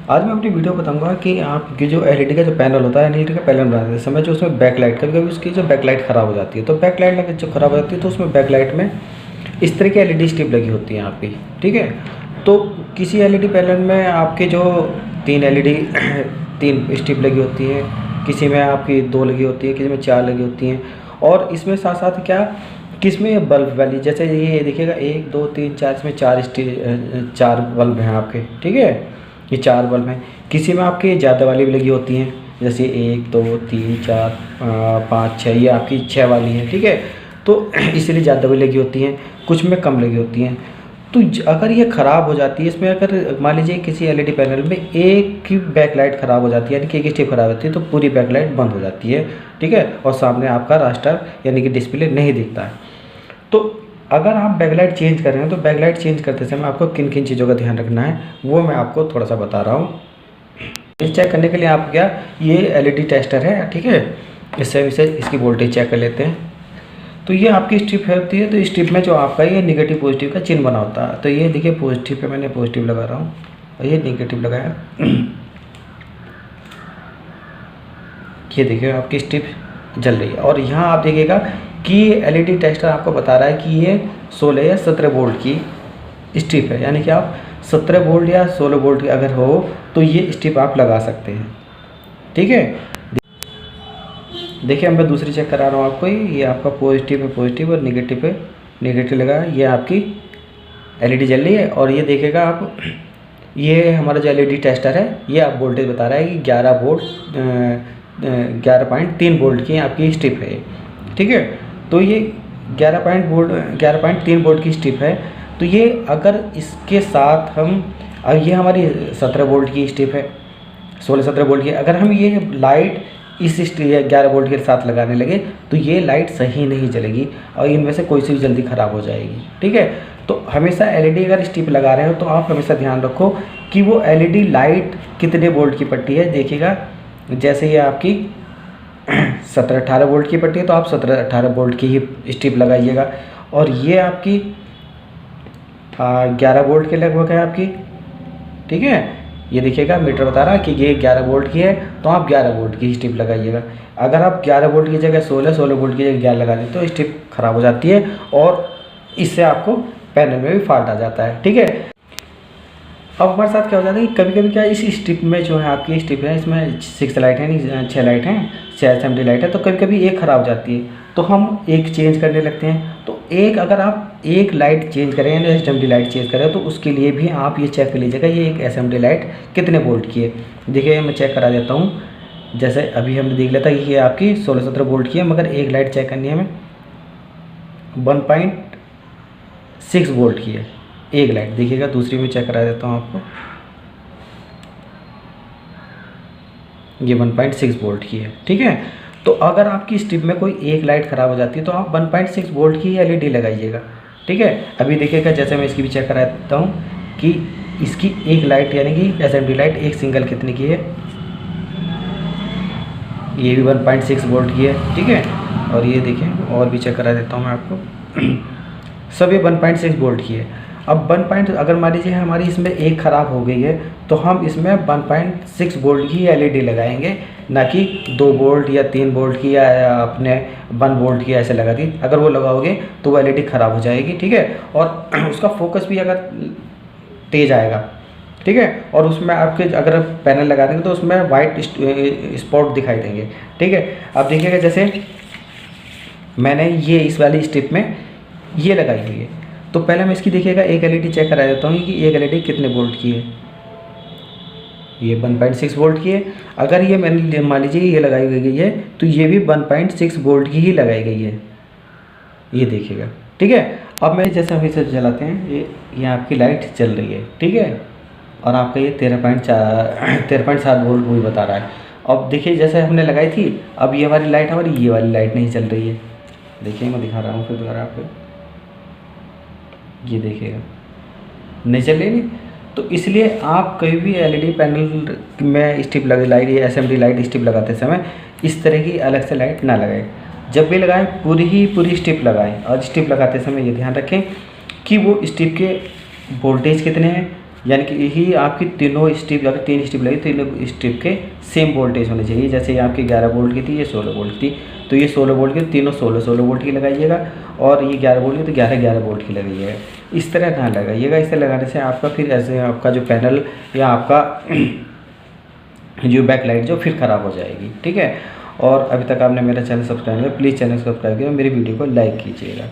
आज मैं अपनी वीडियो बताऊंगा कि आपकी जो एलईडी का जो पैनल होता है, एलईडी का पैनल बनाते समय जो उसमें बैकलाइट, कभी कभी उसकी जो बैकलाइट ख़राब हो जाती है, तो बैकलाइट जो ख़राब हो जाती है तो उसमें बैकलाइट में इस तरह की एलईडी स्ट्रिप लगी होती है आपकी। ठीक है, तो किसी एलईडी पैनल में आपके जो 3 एलईडी 3 स्ट्रिप लगी होती है, किसी में आपकी 2 लगी होती है, किसी में 4 लगी होती हैं। और इसमें साथ साथ क्या, किसमें बल्ब वाली, जैसे ये देखिएगा 1 2 3 4, इसमें 4 बल्ब हैं आपके। ठीक है, ये 4 बल्ब हैं। किसी में आपकी ज़्यादा वाली भी लगी होती हैं, जैसे 1 2 3 4 5 6, ये आपकी 6 वाली है। ठीक है, तो इसलिए ज़्यादा भी लगी होती हैं, कुछ में कम लगी होती हैं। तो अगर ये ख़राब हो जाती है, इसमें अगर मान लीजिए किसी एलईडी पैनल में एक की बैकलाइट ख़राब हो जाती है, यानी कि एक स्ट्रिप ख़राब होती है, तो पूरी बैकलाइट बंद हो जाती है। ठीक है, और सामने आपका रास्टर यानी कि डिस्प्ले नहीं दिखता है। तो अगर आप बैकलाइट चेंज कर रहे हैं तो बैकलाइट चेंज करते समय आपको किन किन चीज़ों का ध्यान रखना है वो मैं आपको थोड़ा सा बता रहा हूँ। इस चेक करने के लिए आप क्या, ये एलईडी टेस्टर है। ठीक है, इससे इसकी वोल्टेज चेक कर लेते हैं। तो ये आपकी स्ट्रिप होती है, तो स्ट्रिप में जो आपका ये निगेटिव पॉजिटिव का चिन्ह बना होता है। तो ये देखिए पॉजिटिव पे मैंने पॉजिटिव लगा रहा हूँ और ये निगेटिव लगाया। ये देखिए आपकी स्ट्रिप जल रही है। और यहाँ आप देखिएगा कि एलईडी टेस्टर आपको बता रहा है कि ये 16 या 17 वोल्ट की स्ट्रिप है, यानी कि आप 17 वोल्ट या 16 वोल्ट की अगर हो तो ये स्ट्रिप आप लगा सकते हैं। ठीक है, देखिए मैं दूसरी चेक करा रहा हूँ आपको। ये आपका पॉजिटिव पे पॉजिटिव और निगेटिव पे निगेटिव लगा, ये आपकी एलईडी जल रही है। और ये देखिएगा आप, ये हमारा जो एलईडी टेस्टर है ये आप वोल्टेज बता रहा है कि 11.3 वोल्ट की आपकी स्ट्रिप है। ठीक है, तो ये 11.3 वोल्ट की स्ट्रिप है। तो ये अगर इसके साथ हम, अब ये हमारी 17 वोल्ट की स्ट्रिप है, 16-17 वोल्ट की, अगर हम ये लाइट इस 11 वोल्ट के साथ लगाने लगे तो ये लाइट सही नहीं जलेगी और इनमें से कोई सी भी जल्दी ख़राब हो जाएगी। ठीक है, तो हमेशा एलईडी अगर स्ट्रिप लगा रहे हो तो आप हमेशा ध्यान रखो कि वो एलईडी लाइट कितने वोल्ट की पट्टी है। देखिएगा जैसे ये आपकी 17-18 वोल्ट की पट्टी है तो आप 17-18 वोल्ट की ही स्ट्रिप लगाइएगा। और ये आपकी 11 वोल्ट के लगभग है आपकी। ठीक है, ये देखिएगा मीटर बता रहा है कि ये 11 वोल्ट की है, तो आप 11 वोल्ट की स्ट्रिप लगाइएगा। अगर आप 11 वोल्ट की जगह 16 वोल्ट की जगह 11 लगा दें तो स्ट्रिप ख़राब हो जाती है और इससे आपको पैनल में भी फॉल्ट आ जाता है। ठीक है, अब हमारे साथ क्या हो जाता है कि कभी कभी क्या, इस स्ट्रिप में जो है आपकी स्ट्रिप है, इसमें 6 लाइट है, नहीं 6 लाइट हैं, 6 एसएमडी लाइट है, तो कभी कभी एक ख़राब हो जाती है तो हम एक चेंज करने लगते हैं। तो एक, अगर आप एक लाइट चेंज करें यानी एसएमडी लाइट चेंज करें तो उसके लिए भी आप ये चेक कर लीजिएगा ये एक एसएमडी लाइट कितने वोल्ट की है। देखिए मैं चेक करा देता हूँ। जैसे अभी हमने देख लिया था कि ये आपकी 16-17 वोल्ट की है, मगर एक लाइट चेक करनी है हमें, 1.6 वोल्ट की है एक लाइट। देखिएगा दूसरी में चेक करा देता हूँ आपको, ये 1.6 वोल्ट की है। ठीक है, तो अगर आपकी स्ट्रिप में कोई एक लाइट ख़राब हो जाती है तो आप 1.6 वोल्ट की एलईडी लगाइएगा। ठीक है, अभी देखिएगा जैसे मैं इसकी भी चेक करा देता हूँ कि इसकी एक लाइट यानी कि एसएमडी लाइट एक सिंगल कितने की है, ये भी 1.6 वोल्ट की है। ठीक है, और ये देखें और भी चेक करा देता हूँ मैं आपको, सब ये 1.6 वोल्ट की है। अब अगर मान लीजिए हमारी इसमें एक ख़राब हो गई है तो हम इसमें 1.6 वोल्ट की एलईडी लगाएंगे, ना कि 2 वोल्ट या 3 वोल्ट की या अपने 1 वोल्ट की ऐसे लगा दी। अगर वो लगाओगे तो वो एलईडी ख़राब हो जाएगी। ठीक है, और उसका फोकस भी अगर तेज आएगा। ठीक है, और उसमें आपके अगर पैनल लगा देंगे तो उसमें वाइट स्पॉट दिखाई देंगे। ठीक है, अब देखिएगा जैसे मैंने ये इस वाली स्ट्रिप में ये लगाई हुई है, तो पहले मैं इसकी देखिएगा एक एलईडी चेक करा देता हूँ कि एक एलईडी कितने वोल्ट की है। ये 1.6 वोल्ट की है। अगर ये मैंने मान लीजिए ये लगाई गई है तो ये भी 1.6 वोल्ट की ही लगाई गई है, ये देखिएगा। ठीक है, अब मैं जैसे हम इसे जलाते हैं, ये आपकी लाइट चल रही है। ठीक है, और आपका ये 13.7 वोल्ट भी बता रहा है। अब देखिए जैसे हमने लगाई थी, अब ये वाली लाइट हमारी, ये वाली लाइट नहीं चल रही है। देखिए मैं दिखा रहा हूँ फिर दोबारा आपको, ये देखिएगा नहीं चल रही। तो इसलिए आप कभी भी एलईडी पैनल में स्ट्रिप लगे लाइट या एसएमडी लाइट स्ट्रिप लगाते समय इस तरह की अलग से लाइट ना लगाएं। जब भी लगाएं पूरी स्ट्रिप लगाएं, और स्ट्रिप लगाते समय ये ध्यान रखें कि वो स्ट्रिप के वोल्टेज कितने हैं यानी कि यही आपकी तीनों स्ट्रिप, अगर 3 स्ट्रिप लगी, तीनों स्ट्रिप के सेम वोल्टेज होने चाहिए। जैसे ये आपकी 11 वोल्ट की थी, ये 16 वोल्ट थी, तो ये 16 वोल्ट की तीनों 16 वोल्ट की लगाइएगा, और ये 11 वोल्ट की तो 11 वोल्ट की लगाइएगा। इस तरह ना लगाइएगा, इस तरह लगाने से आपका फिर ऐसे आपका जो पैनल या आपका जो बैकलाइट जो फिर ख़राब हो जाएगी, ठीक है। और अभी तक आपने मेरा चैनल सब्सक्राइब किया, प्लीज़ चैनल सब्सक्राइब किया, मेरी वीडियो को लाइक कीजिएगा।